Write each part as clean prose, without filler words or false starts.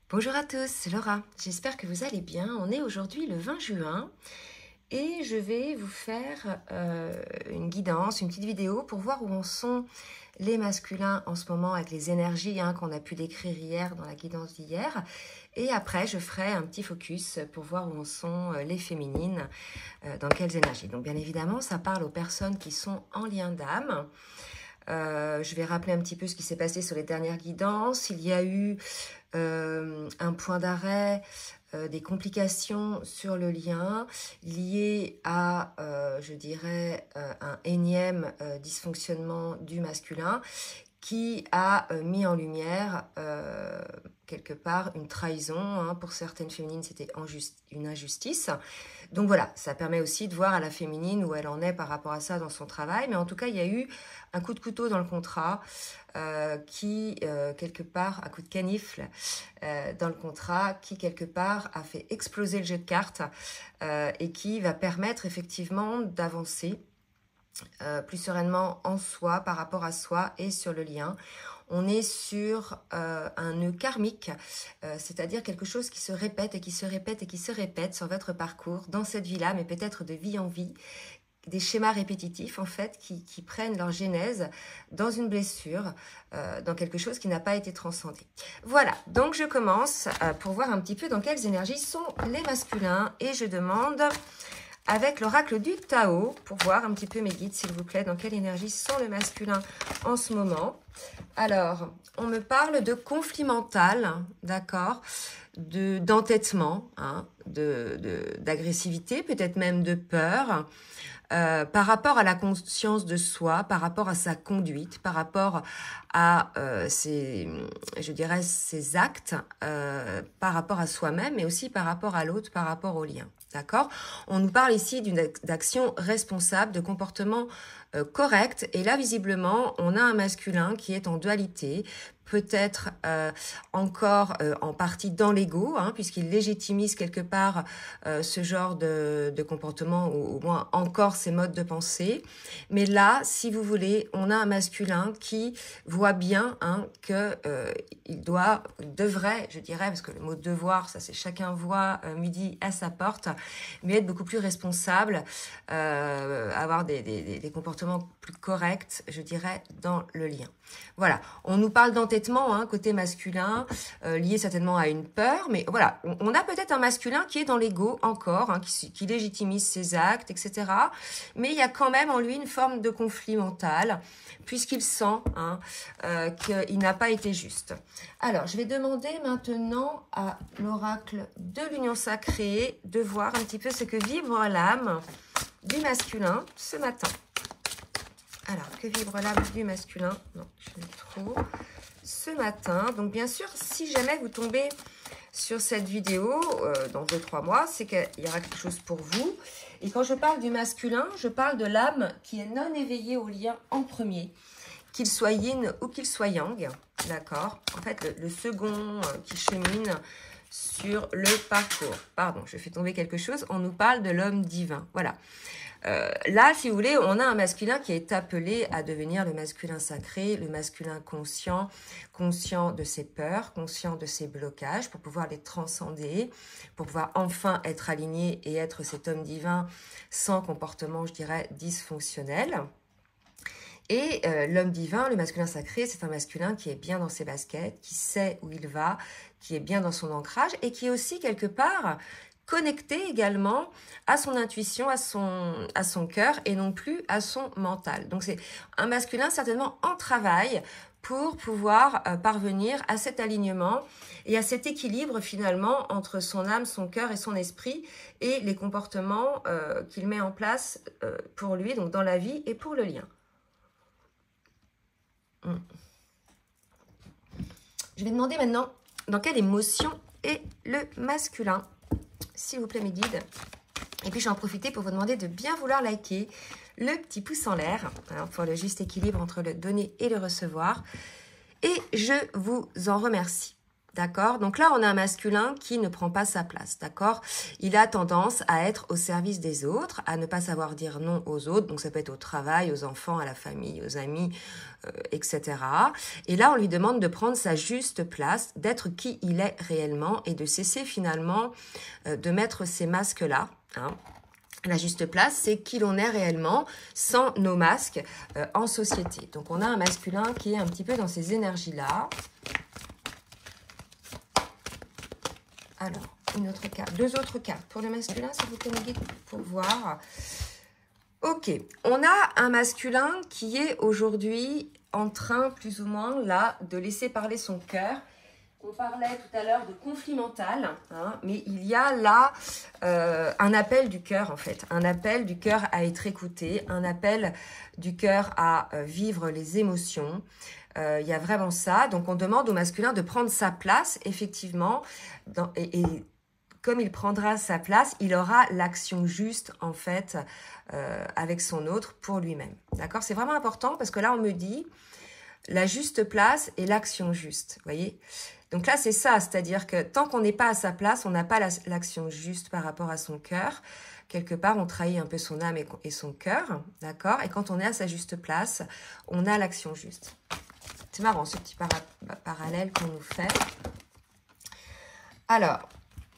Bonjour à tous, c'est Laura. J'espère que vous allez bien. On est aujourd'hui le 20 juin et je vais vous faire une guidance, une petite vidéo pour voir où en sont les masculins en ce moment avec les énergies qu'on a pu décrire hier dans la guidance d'hier. Et après, je ferai un petit focus pour voir où en sont les féminines, dans quelles énergies. Donc bien évidemment, ça parle aux personnes qui sont en lien d'âme. Je vais rappeler un petit peu ce qui s'est passé sur les dernières guidances. Il y a eu un point d'arrêt, des complications sur le lien liées à, je dirais, un énième dysfonctionnement du masculin qui a mis en lumière quelque part une trahison. Pour certaines féminines, c'était une injustice. Donc voilà, ça permet aussi de voir à la féminine où elle en est par rapport à ça dans son travail. Mais en tout cas, il y a eu un coup de couteau dans le contrat qui, quelque part, un coup de canifle dans le contrat qui, quelque part, a fait exploser le jeu de cartes et qui va permettre effectivement d'avancer plus sereinement en soi, par rapport à soi et sur le lien. On est sur un nœud karmique, c'est-à-dire quelque chose qui se répète et qui se répète et qui se répète sur votre parcours, dans cette vie-là, mais peut-être de vie en vie, des schémas répétitifs en fait qui prennent leur genèse dans une blessure, dans quelque chose qui n'a pas été transcendé. Voilà, donc je commence pour voir un petit peu dans quelles énergies sont les masculins et je demande avec l'oracle du Tao, pour voir un petit peu mes guides, s'il vous plaît, dans quelle énergie sont les masculins en ce moment. Alors, on me parle de conflit mental, d'accord, d'entêtement, d'agressivité, peut-être même de peur, par rapport à la conscience de soi, par rapport à sa conduite, par rapport à ses actes, par rapport à soi-même, mais aussi par rapport à l'autre, par rapport au lien. D'accord ? On nous parle ici d'action responsable, de comportement correct. Et là, visiblement, on a un masculin qui est en dualité, peut-être encore en partie dans l'ego, puisqu'il légitimise quelque part ce genre de comportement, ou au moins encore ces modes de pensée. Mais là, si vous voulez, on a un masculin qui voit bien que il devrait, je dirais, parce que le mot devoir, ça c'est chacun voit midi à sa porte, mais être beaucoup plus responsable, avoir des comportements plus corrects, je dirais, dans le lien. Voilà, on nous parle d'entêtement, côté masculin, lié certainement à une peur, mais voilà, on a peut-être un masculin qui est dans l'ego encore, qui légitimise ses actes, etc. Mais il y a quand même en lui une forme de conflit mental, puisqu'il sent qu'il n'a pas été juste. Alors, je vais demander maintenant à l'oracle de l'union sacrée de voir un petit peu ce que vibre l'âme du masculin ce matin. Alors, que vibre l'âme du masculin? Non, je l'ai trop. Ce matin, donc bien sûr, si jamais vous tombez sur cette vidéo dans 2-3 mois, c'est qu'il y aura quelque chose pour vous. Et quand je parle du masculin, je parle de l'âme qui est non éveillée au lien en premier, qu'il soit yin ou qu'il soit yang, d'accord? En fait, le second qui chemine sur le parcours. Pardon, je fais tomber quelque chose. On nous parle de l'homme divin. Voilà. Là, si vous voulez, on a un masculin qui est appelé à devenir le masculin sacré, le masculin conscient, conscient de ses peurs, conscient de ses blocages, pour pouvoir les transcender, pour pouvoir enfin être aligné et être cet homme divin sans comportement, je dirais, dysfonctionnel. Et l'homme divin, le masculin sacré, c'est un masculin qui est bien dans ses baskets, qui sait où il va, qui est bien dans son ancrage et qui est aussi quelque part connecté également à son intuition, à son cœur et non plus à son mental. Donc c'est un masculin certainement en travail pour pouvoir parvenir à cet alignement et à cet équilibre finalement entre son âme, son cœur et son esprit et les comportements qu'il met en place pour lui, donc dans la vie et pour le lien. Je vais demander maintenant dans quelle émotion est le masculin. S'il vous plaît mes guides. Et puis je vais en profiter pour vous demander de bien vouloir liker le petit pouce en l'air pour le juste équilibre entre le donner et le recevoir. Et je vous en remercie. D'accord? Donc là, on a un masculin qui ne prend pas sa place. D'accord? Il a tendance à être au service des autres, à ne pas savoir dire non aux autres. Donc ça peut être au travail, aux enfants, à la famille, aux amis, etc. Et là, on lui demande de prendre sa juste place, d'être qui il est réellement et de cesser finalement de mettre ces masques-là. Hein. La juste place, c'est qui l'on est réellement sans nos masques en société. Donc on a un masculin qui est un petit peu dans ces énergies-là. Alors, une autre carte, deux autres cartes pour le masculin, s'il vous plaît, mes guides, pour voir. Ok, on a un masculin qui est aujourd'hui en train, plus ou moins, là, de laisser parler son cœur. On parlait tout à l'heure de conflit mental, hein, mais il y a là un appel du cœur, en fait. Un appel du cœur à être écouté, un appel du cœur à vivre les émotions. Il y a vraiment ça. Donc, on demande au masculin de prendre sa place, effectivement. Et comme il prendra sa place, il aura l'action juste, en fait, avec son autre pour lui-même. D'accord? C'est vraiment important parce que là, on me dit la juste place et l'action juste. Vous voyez? Donc là, c'est ça. C'est-à-dire que tant qu'on n'est pas à sa place, on n'a pas l'action juste par rapport à son cœur. Quelque part, on trahit un peu son âme et son cœur. D'accord? Et quand on est à sa juste place, on a l'action juste. C'est marrant ce petit parallèle qu'on nous fait. Alors,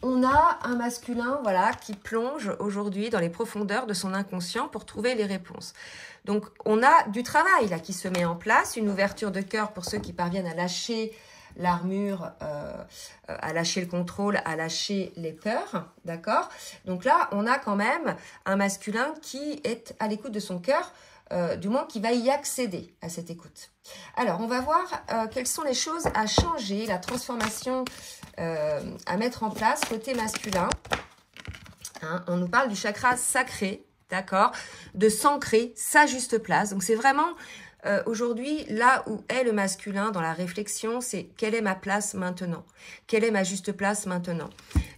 on a un masculin voilà, qui plonge aujourd'hui dans les profondeurs de son inconscient pour trouver les réponses. Donc, on a du travail là qui se met en place, une ouverture de cœur pour ceux qui parviennent à lâcher l'armure, à lâcher le contrôle, à lâcher les peurs, d'accord? Donc là, on a quand même un masculin qui est à l'écoute de son cœur, du moins qui va y accéder à cette écoute. Alors, on va voir quelles sont les choses à changer, la transformation à mettre en place côté masculin. Hein, on nous parle du chakra sacré, d'accord, de s'ancrer sa juste place. Donc, c'est vraiment aujourd'hui, là où est le masculin dans la réflexion, c'est quelle est ma place maintenant? Quelle est ma juste place maintenant?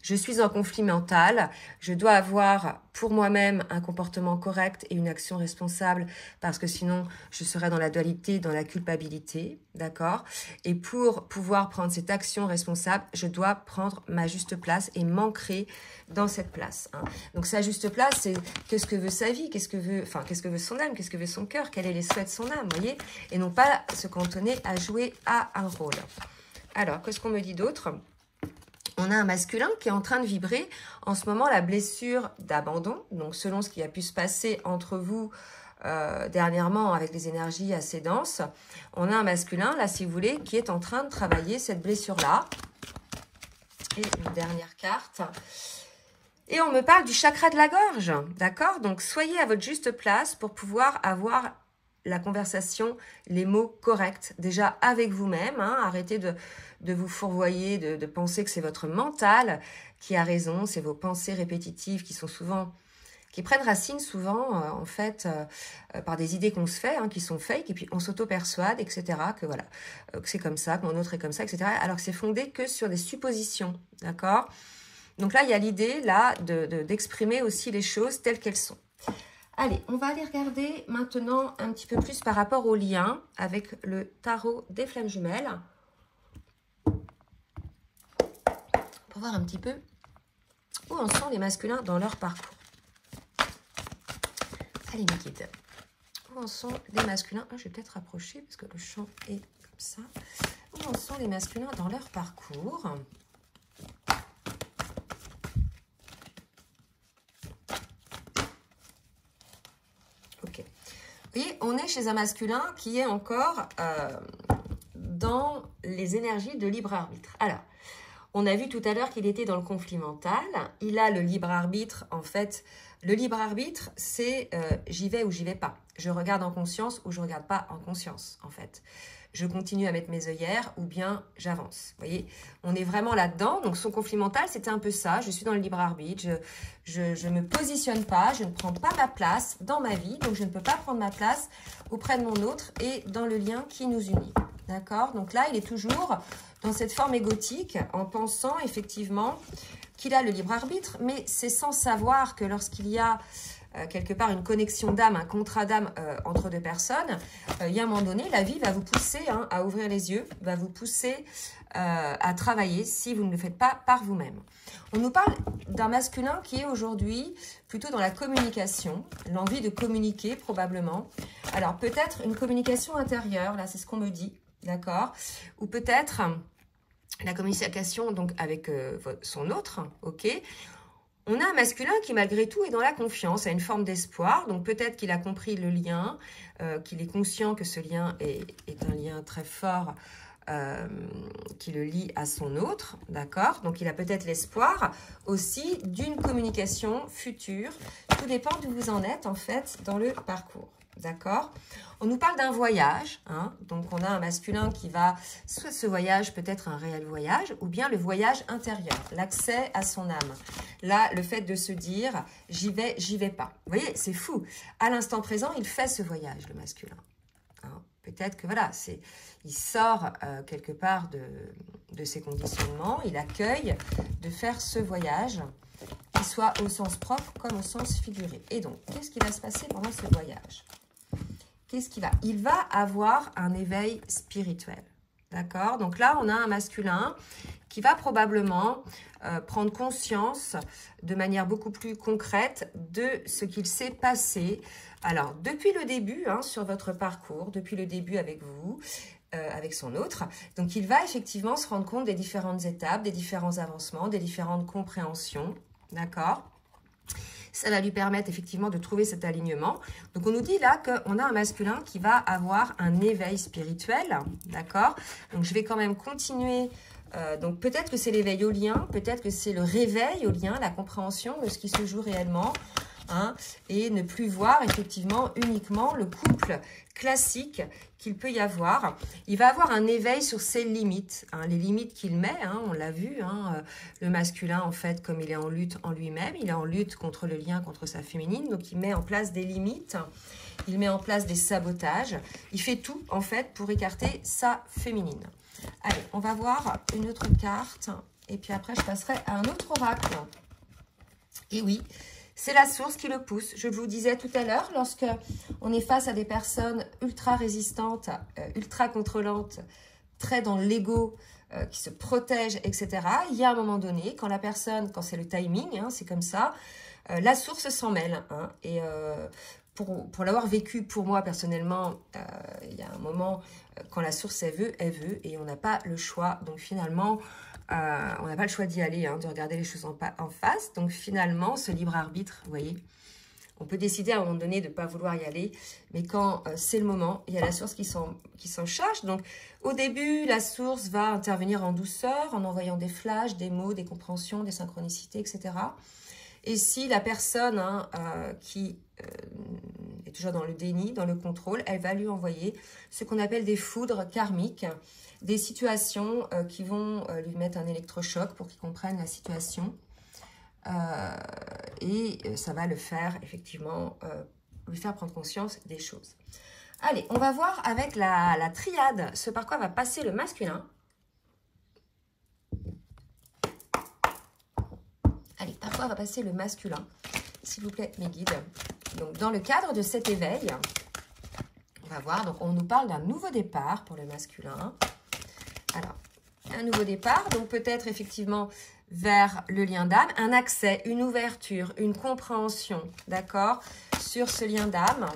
Je suis en conflit mental, je dois avoir pour moi-même un comportement correct et une action responsable parce que sinon je serais dans la dualité, dans la culpabilité, d'accord? Et pour pouvoir prendre cette action responsable, je dois prendre ma juste place et m'ancrer dans cette place. Hein. Donc sa juste place, c'est qu'est-ce que veut sa vie, qu'est-ce que veut son âme, qu'est-ce que veut son cœur, quels sont les souhaits de son âme, vous voyez? Et non pas se cantonner à jouer à un rôle. Alors, qu'est-ce qu'on me dit d'autre? On a un masculin qui est en train de vibrer en ce moment la blessure d'abandon. Donc, selon ce qui a pu se passer entre vous dernièrement avec les énergies assez denses, on a un masculin, là, si vous voulez, qui est en train de travailler cette blessure-là. Et une dernière carte. Et on me parle du chakra de la gorge, d'accord? Donc, soyez à votre juste place pour pouvoir avoir la conversation, les mots corrects, déjà avec vous-même. Hein, arrêtez de vous fourvoyer, de penser que c'est votre mental qui a raison, c'est vos pensées répétitives qui prennent racine souvent, en fait, par des idées qu'on se fait, hein, qui sont fake, et puis on s'auto-persuade, etc., que voilà, que c'est comme ça, que mon autre est comme ça, etc., alors que c'est fondé que sur des suppositions, d'accord? Donc là, il y a l'idée, là, d'exprimer aussi les choses telles qu'elles sont. Allez, on va aller regarder maintenant un petit peu plus par rapport au lien avec le tarot des flammes jumelles. Pour voir un petit peu où en sont les masculins dans leur parcours. Allez, mes guides. Où en sont les masculins? Je vais peut-être rapprocher parce que le champ est comme ça. Où en sont les masculins dans leur parcours? Ok. Vous voyez, on est chez un masculin qui est encore dans les énergies de libre arbitre. Alors, on a vu tout à l'heure qu'il était dans le conflit mental. Il a le libre arbitre. En fait, le libre arbitre, c'est j'y vais ou j'y vais pas. Je regarde en conscience ou je regarde pas en conscience, en fait. Je continue à mettre mes œillères ou bien j'avance. Vous voyez, on est vraiment là-dedans. Donc, son conflit mental, c'était un peu ça. Je suis dans le libre arbitre. Je me positionne pas. Je ne prends pas ma place dans ma vie. Donc, je ne peux pas prendre ma place auprès de mon autre et dans le lien qui nous unit. D'accord? Donc là, il est toujours dans cette forme égotique en pensant effectivement qu'il a le libre arbitre, mais c'est sans savoir que lorsqu'il y a quelque part une connexion d'âme, un contrat d'âme entre deux personnes, il y a un moment donné, la vie va vous pousser à ouvrir les yeux, va vous pousser à travailler si vous ne le faites pas par vous-même. On nous parle d'un masculin qui est aujourd'hui plutôt dans la communication, l'envie de communiquer probablement. Alors peut-être une communication intérieure, là c'est ce qu'on me dit, d'accord? Ou peut-être la communication donc avec son autre, ok? On a un masculin qui malgré tout est dans la confiance, a une forme d'espoir, donc peut-être qu'il a compris le lien, qu'il est conscient que ce lien est un lien très fort, qui le lie à son autre, d'accord? Donc il a peut-être l'espoir aussi d'une communication future. Tout dépend d'où vous en êtes en fait dans le parcours, d'accord? On nous parle d'un voyage, hein? Donc on a un masculin qui va, soit ce voyage peut être un réel voyage, ou bien le voyage intérieur, l'accès à son âme. Là, le fait de se dire « j'y vais pas ». Vous voyez, c'est fou. À l'instant présent, il fait ce voyage, le masculin. Hein? Peut-être que voilà, il sort quelque part de ses conditionnements, il accueille de faire ce voyage, qu'il soit au sens propre comme au sens figuré. Et donc, qu'est-ce qui va se passer pendant ce voyage? Il va avoir un éveil spirituel. D'accord? Donc là, on a un masculin qui va probablement prendre conscience de manière beaucoup plus concrète de ce qu'il s'est passé. Alors, depuis le début, hein, sur votre parcours, depuis le début avec vous, avec son autre, donc il va effectivement se rendre compte des différentes étapes, des différents avancements, des différentes compréhensions. D'accord? Ça va lui permettre effectivement de trouver cet alignement. Donc, on nous dit là qu'on a un masculin qui va avoir un éveil spirituel. D'accord? Donc, je vais quand même continuer. Donc, peut-être que c'est l'éveil au lien, peut-être que c'est le réveil au lien, la compréhension de ce qui se joue réellement. Hein, et ne plus voir effectivement uniquement le couple classique qu'il peut y avoir. Il va avoir un éveil sur ses limites, hein, les limites qu'il met, hein, on l'a vu, hein, le masculin en fait comme il est en lutte en lui-même, il est en lutte contre le lien, contre sa féminine, donc il met en place des limites, il met en place des sabotages, il fait tout en fait pour écarter sa féminine. Allez, on va voir une autre carte et puis après je passerai à un autre oracle. Et oui, c'est la source qui le pousse. Je vous disais tout à l'heure, lorsque on est face à des personnes ultra résistantes, ultra contrôlantes, très dans l'ego, qui se protègent, etc. Il y a un moment donné, quand la personne, quand c'est le timing, hein, c'est comme ça, la source s'en mêle. Hein, et pour l'avoir vécu pour moi personnellement, il y a un moment, quand la source elle veut, et on n'a pas le choix. Donc finalement, on n'a pas le choix d'y aller, hein, de regarder les choses en face. Donc finalement, ce libre arbitre, vous voyez, on peut décider à un moment donné de ne pas vouloir y aller. Mais quand c'est le moment, il y a la source qui s'en charge. Donc au début, la source va intervenir en douceur, en envoyant des flashs, des mots, des compréhensions, des synchronicités, etc. Et si la personne qui est toujours dans le déni, dans le contrôle, elle va lui envoyer ce qu'on appelle des foudres karmiques, des situations qui vont lui mettre un électrochoc pour qu'il comprenne la situation. Et ça va le faire, effectivement, lui faire prendre conscience des choses. Allez, on va voir avec la triade ce par quoi va passer le masculin. Allez, par quoi va passer le masculin? S'il vous plaît, mes guides. Donc, dans le cadre de cet éveil, on va voir, donc on nous parle d'un nouveau départ pour le masculin. Alors, un nouveau départ, donc peut-être effectivement vers le lien d'âme, un accès, une ouverture, une compréhension, d'accord, sur ce lien d'âme.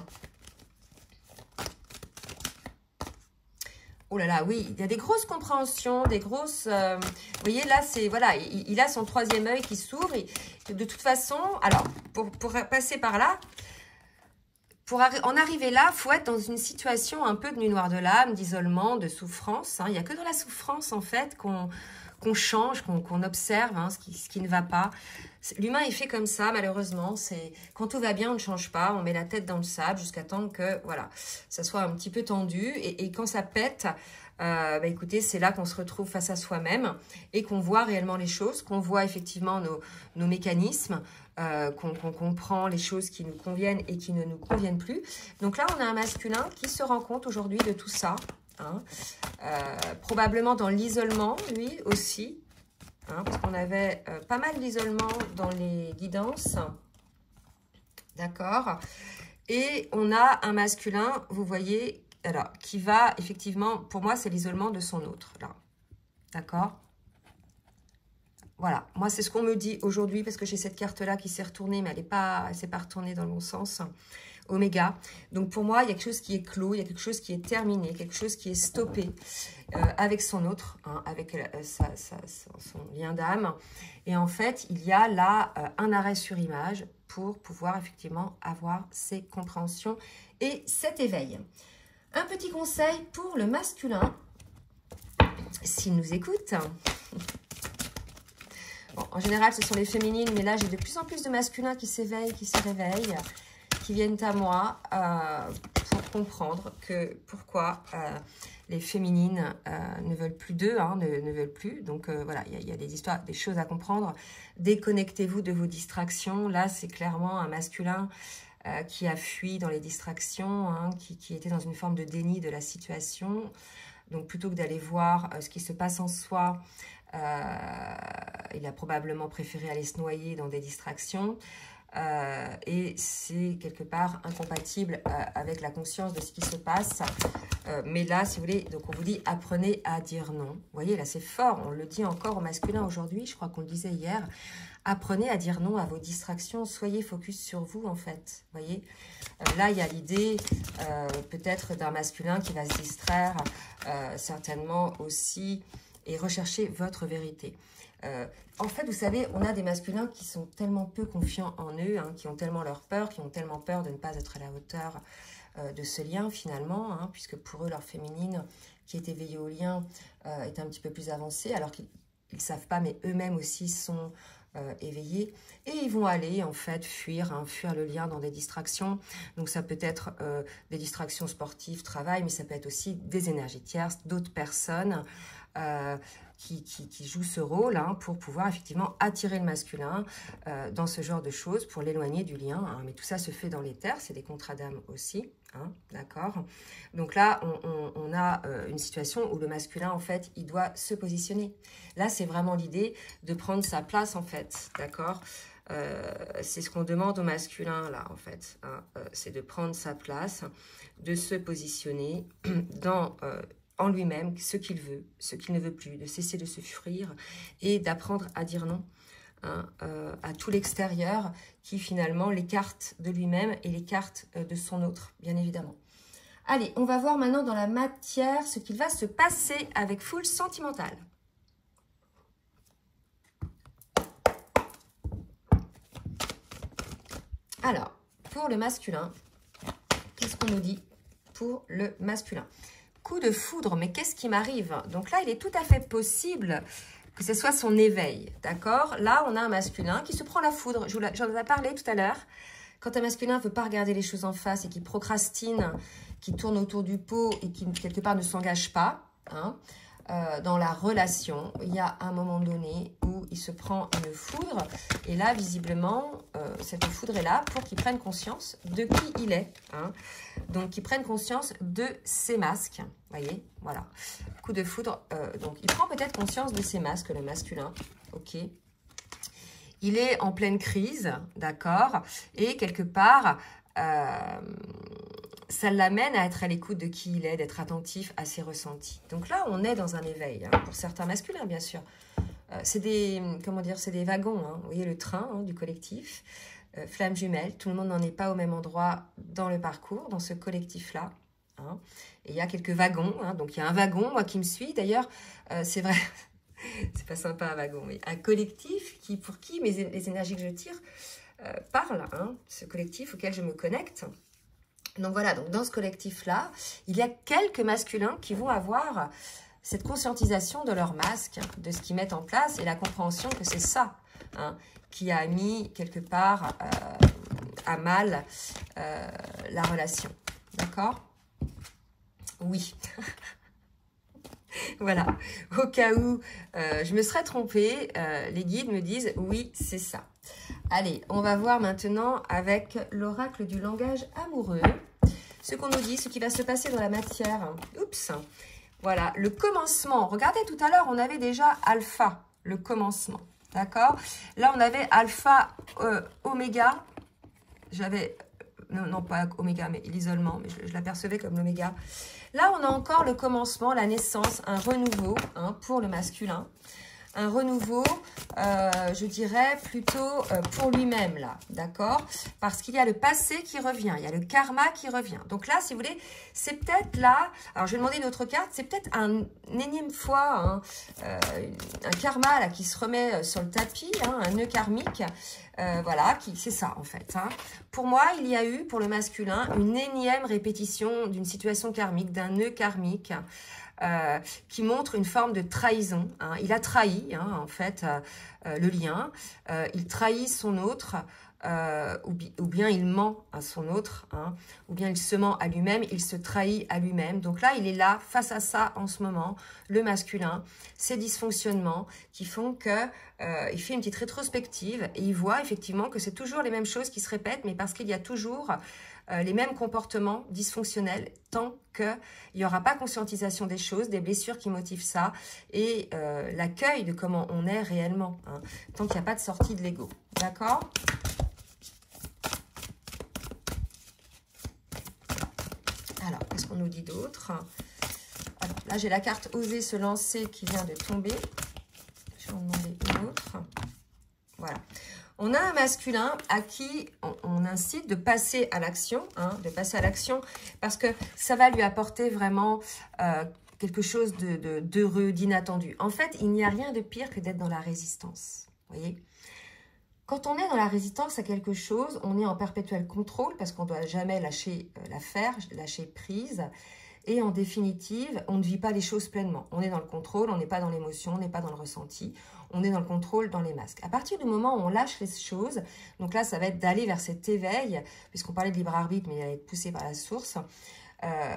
Oh là là, oui, il y a des grosses compréhensions, des grosses... vous voyez, là, c'est... Voilà, il a son troisième œil qui s'ouvre. De toute façon, alors, pour passer par là, pour en arriver là, il faut être dans une situation un peu de nuit noire de l'âme, d'isolement, de souffrance. Hein. Il n'y a que dans la souffrance, en fait, qu'on change, qu'on observe hein, ce qui ne va pas. L'humain est fait comme ça, malheureusement. C'est quand tout va bien, on ne change pas. On met la tête dans le sable jusqu'à temps que voilà, ça soit un petit peu tendu. Et quand ça pète, bah, écoutez, c'est là qu'on se retrouve face à soi-même et qu'on voit réellement les choses, qu'on voit effectivement nos mécanismes, qu'on comprend les choses qui nous conviennent et qui ne nous conviennent plus. Donc là, on a un masculin qui se rend compte aujourd'hui de tout ça. Hein, probablement dans l'isolement, lui aussi, hein, parce qu'on avait pas mal d'isolement dans les guidances. D'accord? Et on a un masculin, vous voyez, alors, qui va effectivement, pour moi, c'est l'isolement de son autre, là. D'accord? Voilà, moi, c'est ce qu'on me dit aujourd'hui, parce que j'ai cette carte-là qui s'est retournée, mais elle s'est pas retournée dans le bon sens. Oméga. Donc, pour moi, il y a quelque chose qui est clos, il y a quelque chose qui est terminé, quelque chose qui est stoppé avec son autre, hein, avec son lien d'âme. Et en fait, il y a là un arrêt sur image pour pouvoir effectivement avoir ces compréhensions et cet éveil. Un petit conseil pour le masculin, s'il nous écoute. Bon, en général, ce sont les féminines, mais là, j'ai de plus en plus de masculins qui s'éveillent, qui se réveillent, qui viennent à moi pour comprendre pourquoi les féminines ne veulent plus d'eux, hein, ne veulent plus. Donc voilà, il y a des histoires, des choses à comprendre. Déconnectez-vous de vos distractions. Là, c'est clairement un masculin qui a fui dans les distractions, hein, qui était dans une forme de déni de la situation. Donc plutôt que d'aller voir ce qui se passe en soi, il a probablement préféré aller se noyer dans des distractions. Et c'est quelque part incompatible avec la conscience de ce qui se passe. Mais là, si vous voulez, donc on vous dit apprenez à dire non. Vous voyez, là c'est fort, on le dit encore au masculin aujourd'hui, je crois qu'on le disait hier. Apprenez à dire non à vos distractions, soyez focus sur vous en fait. Vous voyez, là il y a l'idée peut-être d'un masculin qui va se distraire certainement aussi et rechercher votre vérité. En fait, vous savez, on a des masculins qui sont tellement peu confiants en eux, hein, qui ont tellement leur peur, qui ont tellement peur de ne pas être à la hauteur de ce lien finalement, hein, puisque pour eux, leur féminine qui est éveillée au lien est un petit peu plus avancée, alors qu'ils ne savent pas, mais eux-mêmes aussi sont éveillés. Et ils vont aller en fait fuir le lien dans des distractions. Donc ça peut être des distractions sportives, travail, mais ça peut être aussi des énergies tierces, d'autres personnes qui jouent ce rôle hein, pour pouvoir effectivement attirer le masculin dans ce genre de choses, pour l'éloigner du lien. Hein. Mais tout ça se fait dans l'éther, c'est des contrats d'âme aussi. Hein, d'accord. Donc là, on a une situation où le masculin, en fait, il doit se positionner. Là, c'est vraiment l'idée de prendre sa place, en fait. D'accord. C'est ce qu'on demande au masculin, là, en fait. Hein, c'est de prendre sa place, de se positionner dans... en lui-même, ce qu'il veut, ce qu'il ne veut plus, de cesser de se fuir et d'apprendre à dire non hein, à tout l'extérieur qui finalement l'écarte de lui-même et l'écarte de son autre, bien évidemment. Allez, on va voir maintenant dans la matière ce qu'il va se passer avec Fool Sentimental. Alors, pour le masculin, qu'est-ce qu'on nous dit pour le masculin ? Coup de foudre, mais qu'est-ce qui m'arrive? Donc là, il est tout à fait possible que ce soit son éveil, d'accord? Là, on a un masculin qui se prend la foudre. J'en ai parlé tout à l'heure. Quand un masculin ne veut pas regarder les choses en face et qui procrastine, qui tourne autour du pot et qui, quelque part, ne s'engage pas, hein, dans la relation, il y a un moment donné où il se prend une foudre. Et là, visiblement, cette foudre est là pour qu'il prenne conscience de qui il est. Hein. Donc, qu'il prenne conscience de ses masques. Vous voyez, voilà. Coup de foudre. Donc, il prend peut-être conscience de ses masques, le masculin. Ok. Il est en pleine crise, d'accord. Et quelque part... ça l'amène à être à l'écoute de qui il est, d'être attentif à ses ressentis. Donc là, on est dans un éveil, hein, pour certains masculins, bien sûr. C'est des, comment dire, c'est des wagons, hein. Vous voyez le train hein, du collectif, flamme jumelle, tout le monde n'en est pas au même endroit dans le parcours, dans ce collectif-là. Hein. Et il y a quelques wagons, hein, donc il y a un wagon, moi qui me suis, d'ailleurs, c'est vrai, c'est pas sympa un wagon, mais un collectif pour qui les énergies que je tire parlent, hein, ce collectif auquel je me connecte. Donc voilà, donc dans ce collectif-là, il y a quelques masculins qui vont avoir cette conscientisation de leur masque, de ce qu'ils mettent en place et la compréhension que c'est ça hein, qui a mis quelque part à mal la relation. D'accord? Oui. Voilà. Au cas où je me serais trompée, les guides me disent oui, c'est ça. Allez, on va voir maintenant avec l'oracle du langage amoureux. Ce qu'on nous dit, ce qui va se passer dans la matière. Oups. Voilà, le commencement. Regardez, tout à l'heure, on avait déjà alpha, le commencement. D'accord? Là, on avait alpha, oméga. j'avais... Non, pas oméga, mais l'isolement, mais je l'apercevais comme l'oméga. Là, on a encore le commencement, la naissance, un renouveau hein, pour le masculin. Un renouveau, je dirais, plutôt pour lui-même, là, d'accord? Parce qu'il y a le passé qui revient, il y a le karma qui revient. Donc là, si vous voulez, c'est peut-être là, alors je vais demander une autre carte, c'est peut-être une énième fois, hein, un karma là, qui se remet sur le tapis, hein, un nœud karmique, voilà, c'est ça en fait. Hein. Pour moi, il y a eu, pour le masculin, une énième répétition d'une situation karmique, d'un nœud karmique, qui montre une forme de trahison. Hein. Il a trahi, hein, en fait, le lien. Il trahit son autre, ou bien il ment à son autre, hein, ou bien il se ment à lui-même, il se trahit à lui-même. Donc là, il est là, face à ça, en ce moment, le masculin, ces dysfonctionnements qui font que il fait une petite rétrospective et il voit effectivement que c'est toujours les mêmes choses qui se répètent, mais parce qu'il y a toujours les mêmes comportements dysfonctionnels tant qu'il n'y aura pas conscientisation des choses, des blessures qui motivent ça et l'accueil de comment on est réellement, hein, tant qu'il n'y a pas de sortie de l'ego. D'accord ? Alors, qu'est-ce qu'on nous dit d'autre? Alors, là, j'ai la carte « Oser se lancer » qui vient de tomber. Je vais en demander une autre. Voilà. On a un masculin à qui on incite de passer à l'action, hein, parce que ça va lui apporter vraiment quelque chose d'heureux, d'inattendu. En fait, il n'y a rien de pire que d'être dans la résistance. Vous voyez ? Quand on est dans la résistance à quelque chose, on est en perpétuel contrôle parce qu'on ne doit jamais lâcher l'affaire, lâcher prise. Et en définitive, on ne vit pas les choses pleinement. On est dans le contrôle, on n'est pas dans l'émotion, on n'est pas dans le ressenti. On est dans le contrôle, dans les masques. À partir du moment où on lâche les choses, donc là, ça va être d'aller vers cet éveil, puisqu'on parlait de libre arbitre, mais il va être poussé par la source,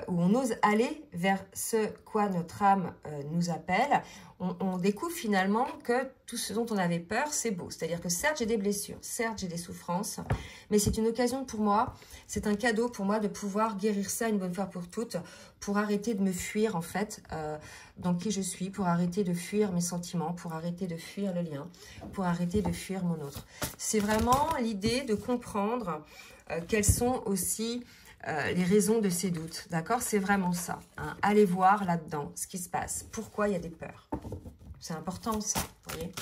où on ose aller vers ce quoi notre âme nous appelle. On découvre finalement que tout ce dont on avait peur, c'est beau. C'est-à-dire que certes, j'ai des blessures, certes, j'ai des souffrances, mais c'est une occasion pour moi, c'est un cadeau pour moi de pouvoir guérir ça une bonne fois pour toutes, pour arrêter de me fuir en fait dans qui je suis, pour arrêter de fuir mes sentiments, pour arrêter de fuir le lien, pour arrêter de fuir mon autre. C'est vraiment l'idée de comprendre quelles sont aussi les raisons de ces doutes, d'accord? C'est vraiment ça. Hein. Allez voir là-dedans ce qui se passe. Pourquoi il y a des peurs? C'est important ça, vous voyez?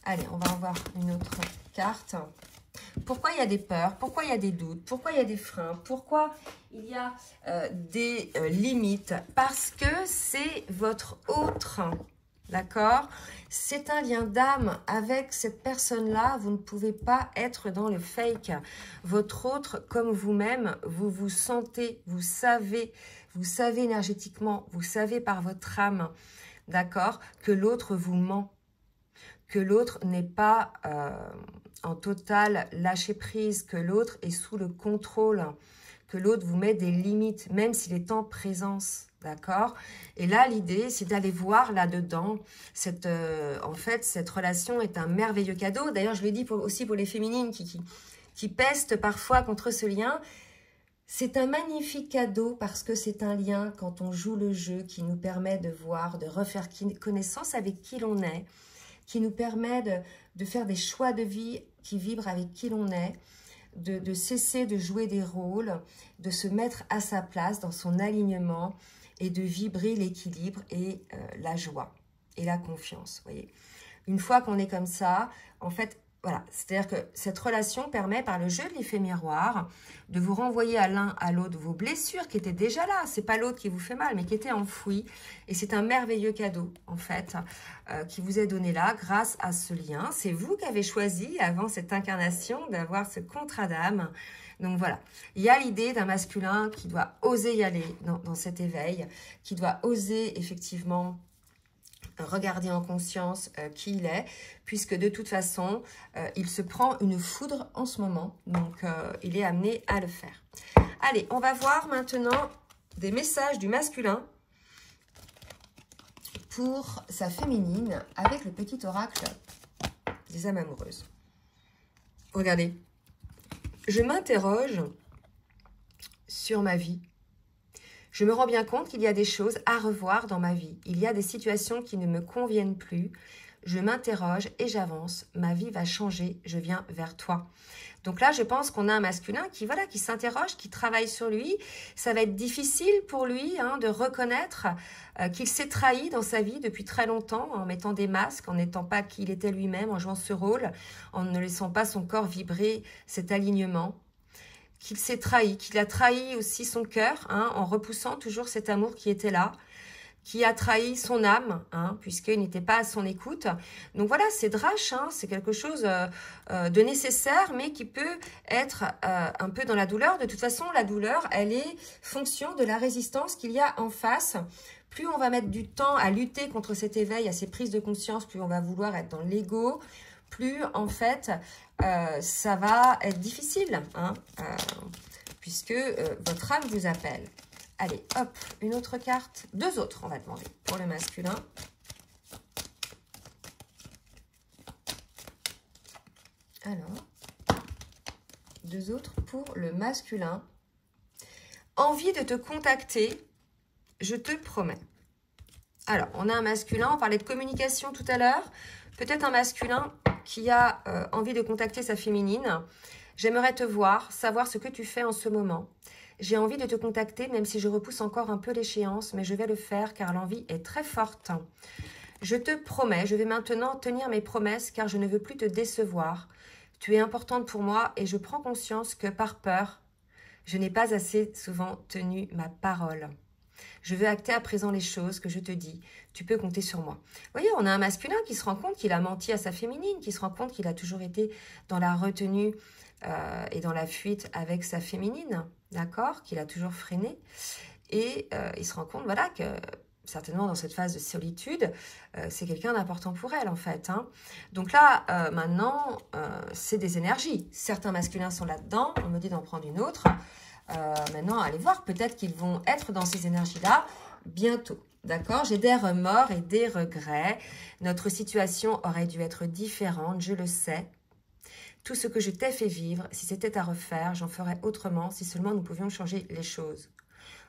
Allez, on va en voir une autre carte. Pourquoi il y a des peurs? Pourquoi il y a des doutes? Pourquoi il y a des freins? Pourquoi il y a des limites? Parce que c'est votre autre, d'accord? C'est un lien d'âme avec cette personne-là. Vous ne pouvez pas être dans le fake. Votre autre, comme vous-même, vous vous sentez, vous savez énergétiquement, vous savez par votre âme, d'accord, que l'autre vous ment, que l'autre n'est pas en total lâcher prise, que l'autre est sous le contrôle, que l'autre vous met des limites, même s'il est en présence. D'accord? Et là, l'idée, c'est d'aller voir là-dedans. En fait, cette relation est un merveilleux cadeau. D'ailleurs, je le dis aussi pour les féminines qui pestent parfois contre ce lien. C'est un magnifique cadeau parce que c'est un lien, quand on joue le jeu, qui nous permet de voir, de refaire connaissance avec qui l'on est, qui nous permet de faire des choix de vie qui vibrent avec qui l'on est, de cesser de jouer des rôles, de se mettre à sa place dans son alignement, et de vibrer l'équilibre et la joie et la confiance, voyez. Une fois qu'on est comme ça, en fait, voilà, c'est-à-dire que cette relation permet, par le jeu de l'effet miroir, de vous renvoyer à l'un à l'autre vos blessures qui étaient déjà là. C'est pas l'autre qui vous fait mal, mais qui étaient enfouies. Et c'est un merveilleux cadeau, en fait, qui vous est donné là grâce à ce lien. C'est vous qui avez choisi, avant cette incarnation, d'avoir ce contrat d'âme. Donc voilà, il y a l'idée d'un masculin qui doit oser y aller dans cet éveil, qui doit oser effectivement regarder en conscience qui il est, puisque de toute façon, il se prend une foudre en ce moment, donc il est amené à le faire. Allez, on va voir maintenant des messages du masculin pour sa féminine avec le petit oracle des âmes amoureuses. Regardez. Je m'interroge sur ma vie. Je me rends bien compte qu'il y a des choses à revoir dans ma vie. Il y a des situations qui ne me conviennent plus je m'interroge et j'avance. Ma vie va changer, je viens vers toi. Donc là, je pense qu'on a un masculin qui, voilà, qui s'interroge, qui travaille sur lui. Ça va être difficile pour lui de reconnaître qu'il s'est trahi dans sa vie depuis très longtemps, en mettant des masques, en n'étant pas qui il était lui-même, en jouant ce rôle, en ne laissant pas son corps vibrer cet alignement. Qu'il s'est trahi, qu'il a trahi aussi son cœur, en repoussant toujours cet amour qui était là, qui a trahi son âme, puisqu'il n'était pas à son écoute. Donc voilà, c'est drache, c'est quelque chose de nécessaire, mais qui peut être un peu dans la douleur. De toute façon, la douleur, elle est fonction de la résistance qu'il y a en face. Plus on va mettre du temps à lutter contre cet éveil, à ces prises de conscience, plus on va vouloir être dans l'ego, plus en fait, ça va être difficile, puisque votre âme vous appelle. Allez, hop, une autre carte. 2 autres, on va demander, pour le masculin. Alors, 2 autres pour le masculin. Envie de te contacter, je te promets. Alors, on a un masculin, on parlait de communication tout à l'heure. Peut-être un masculin qui a envie de contacter sa féminine. J'aimerais te voir, savoir ce que tu fais en ce moment. J'ai envie de te contacter, même si je repousse encore un peu l'échéance, mais je vais le faire car l'envie est très forte. Je te promets, je vais maintenant tenir mes promesses car je ne veux plus te décevoir. Tu es importante pour moi et je prends conscience que par peur, je n'ai pas assez souvent tenu ma parole. Je veux acter à présent les choses que je te dis. Tu peux compter sur moi. Vous voyez, on a un masculin qui se rend compte qu'il a menti à sa féminine, qui se rend compte qu'il a toujours été dans la retenue et dans la fuite avec sa féminine, d'accord, qu'il a toujours freiné. Et il se rend compte, voilà, que certainement dans cette phase de solitude, c'est quelqu'un d'important pour elle, en fait. Donc là, maintenant, c'est des énergies. Certains masculins sont là-dedans. On me dit d'en prendre une autre. Maintenant, allez voir, peut-être qu'ils vont être dans ces énergies-là bientôt. D'accord? J'ai des remords et des regrets. Notre situation aurait dû être différente, je le sais. Tout ce que je t'ai fait vivre, si c'était à refaire, j'en ferais autrement, si seulement nous pouvions changer les choses.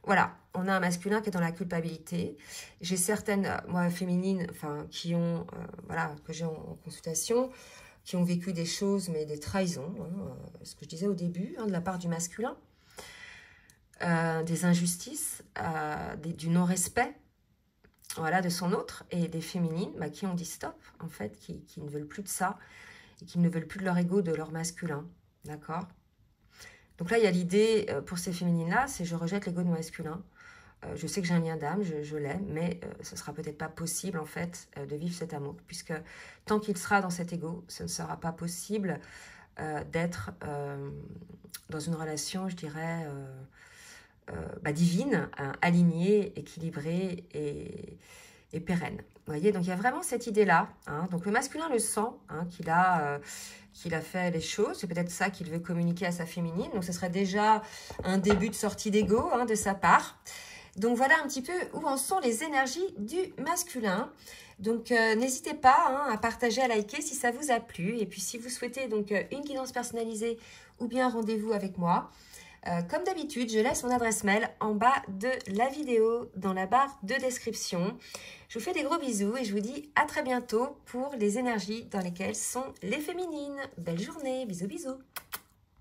Voilà, on a un masculin qui est dans la culpabilité. J'ai certaines, moi, féminines, enfin, qui ont, voilà, que j'ai en consultation, qui ont vécu des choses, mais des trahisons, ce que je disais au début, de la part du masculin. Des injustices, du non-respect, voilà, de son autre, et des féminines qui ont dit stop, en fait, qui ne veulent plus de ça, et qui ne veulent plus de leur ego, de leur masculin, d'accord? Donc là, il y a l'idée, pour ces féminines-là, c'est je rejette l'ego de mon masculin, je sais que j'ai un lien d'âme, je l'aime, mais ce ne sera peut-être pas possible, en fait, de vivre cet amour, puisque tant qu'il sera dans cet ego, ce ne sera pas possible d'être dans une relation, je dirais... divine, alignée, équilibrée et pérenne. Vous voyez, donc il y a vraiment cette idée-là. Donc le masculin le sent, qu'il a fait les choses. C'est peut-être ça qu'il veut communiquer à sa féminine. Donc ce serait déjà un début de sortie d'ego de sa part. Donc voilà un petit peu où en sont les énergies du masculin. Donc n'hésitez pas à partager, à liker si ça vous a plu. Et puis si vous souhaitez donc une guidance personnalisée ou bien un rendez-vous avec moi, comme d'habitude, je laisse mon adresse mail en bas de la vidéo, dans la barre de description. Je vous fais des gros bisous et je vous dis à très bientôt pour les énergies dans lesquelles sont les féminines. Belle journée, bisous bisous.